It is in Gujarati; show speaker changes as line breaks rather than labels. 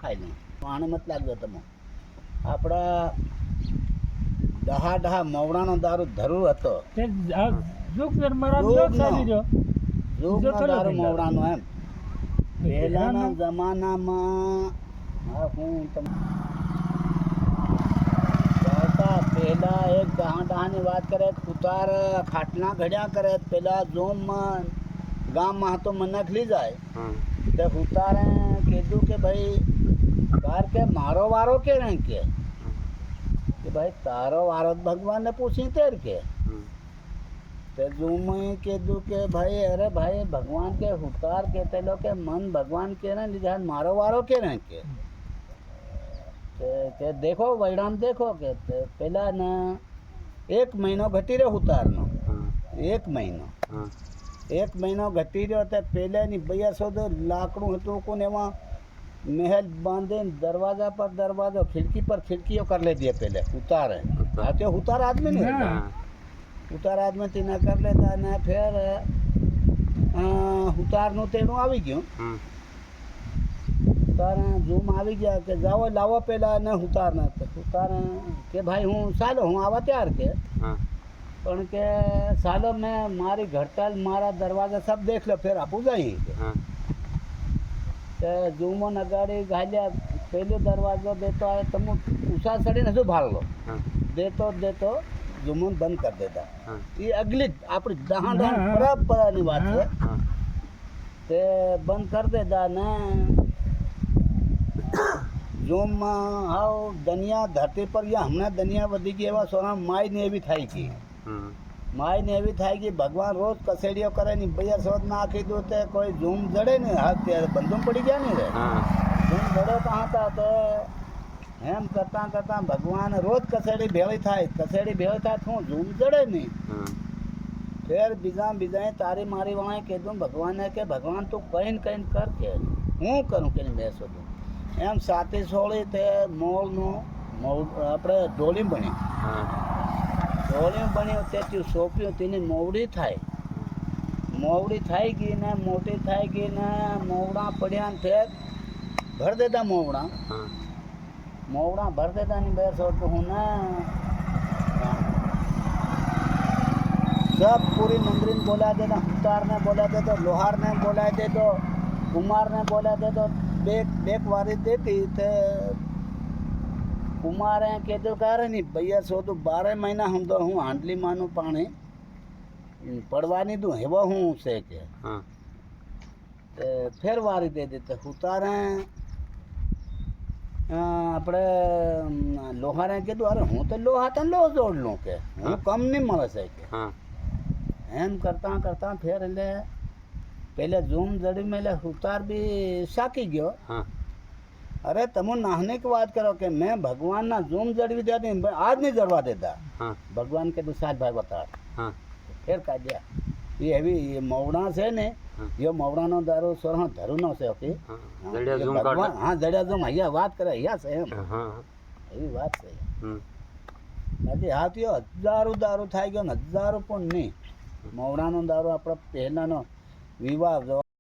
ખાઈ લઉં આને મત લાગજો તમે આપણા ડહા મવડાનો દારૂ ધરૂ હતો દારૂ મવડાનો એમ પહેલાના જમાનામાં હું પહેલા એક ડહાની વાત કરે કુતાર ખાટલા ઘડ્યા કરે પેલા જોમમાં ગામમાં તો મને ખલી જાય તો ઉતારે કીધું કે ભાઈ તાર કે મારો વારો કે નહીં કે ભાઈ તારો વારો ભગવાનને પૂછી તેર કે તો મેં કીધું કે ભાઈ અરે ભાઈ ભગવાન કે ઉતાર કે પેલો કે મન ભગવાન કે ને લીધા મારો વારો કે નહીં કે દેખો વૈરામ દેખો કે પેલા ને 1 મહિનો ઘટી રહ્યો ઉતારનો 1 મહિનો ઘટી રહ્યો તો પહેલાંની 200 લાકડું હતું કોને એમાં મહેલ બાંધીને દરવાજા પર દરવાજો ખિડકી પર ખિડકીઓ કરી લેતી પહેલે ઉતારે આ તો ઉતાર આદમી નહીં ઉતાર આદમી તેને કરી લેતા ને ફેર ઉતારનું તેનું આવી ગયું ઉતારે ઝૂમ આવી ગયા કે જાઓ લાવો પેલા ને ઉતારને ઉતારે કે ભાઈ હું ચાલો હું આવા ત્યાર કે પણ કે સાલો મેં મારી ઘડતાલ મારા દરવાજા સબ દેખ લો ફેર આપું જઈ કે જૂમો નગાડી ગાલ્યા પેલો દરવાજો દેતો આવે તમે ઉષા ચડીને શું ભાગ લો દેતો જુમન બંધ કરી દેતા એ અગલી આપણી દહાણ પરંપરાની વાત છે તે બંધ કરી દેતા ને જૂમમાં હાવ દનિયા ધરતી પર હમણાં દનિયા વધી ગઈ એવા સોના માયને એવી થાય ગઈ ભગવાન રોજ કસેડીઓ કરે ને 200 નાખી દો તે કોઈ ઝૂમ જડે ને હાથ ત્યારે બંધુમ પડી ગયા ને રે ઝૂમ જડે કहाँ હતા તો એમ કરતા ભગવાન રોજ કસેડી ભેળી થાય શું ઝૂમ જડે નહીં ફેર બીજા તારી મારી વાળે કીધું ભગવાને કે ભગવાન તું કહીને કર કે હું કરું કે બેસો તું એમ 716 તે મોળનું આપણે ડોલી બની તેથી સોંપ્યું તેની મોવડી થઈ ગઈ ને મોટી થઈ ગઈ ને મોવડા પડ્યા ને ફેર ભર દેતા મોવડા ભર દેતા ની 200 હું ને सब पूरी मंदिर ने बोला देता उतार ने बोला देता लोहार ने बोला देता कुमार ने बोला देता बेक वारी देती तो कुमारे कीधुं करे नहीं भैया सो तो 12 महीना हम तो हूँ हांडली मानू पानी पड़वानी दूँ हेवा हूँ से के फिर वारी दे देते उतारे આપણે લોહારે કીધું અરે હું તો લોહા તને લો જોડ લઉં કે હું કમ નહીં મળે છે કે એમ કરતા ફેર એટલે પેલે ઝૂમ જડી મેલે ઉતાર બી શાકી ગયો અરે તમે નાહને की बात करो कि मैं भगवान ना ઝૂમ જડવી દેતી आज नहीं जड़वा देता भगवान के तो साथ भाई बता फिर का दिया ये अभी ये मवड़ा से ने ये मवड़ा नो दारू सोरा धरू नो से ओके भगवान हाँ जड़िया ઝૂમ અહીંયા વાત કરે અહીંયા છે એમ એવી વાત છે બાકી હાથીઓ હજારો દારૂ થઈ ગયો ને હજારો પણ નહીં મવડાનો દારૂ આપણા પહેલાનો વિવાહ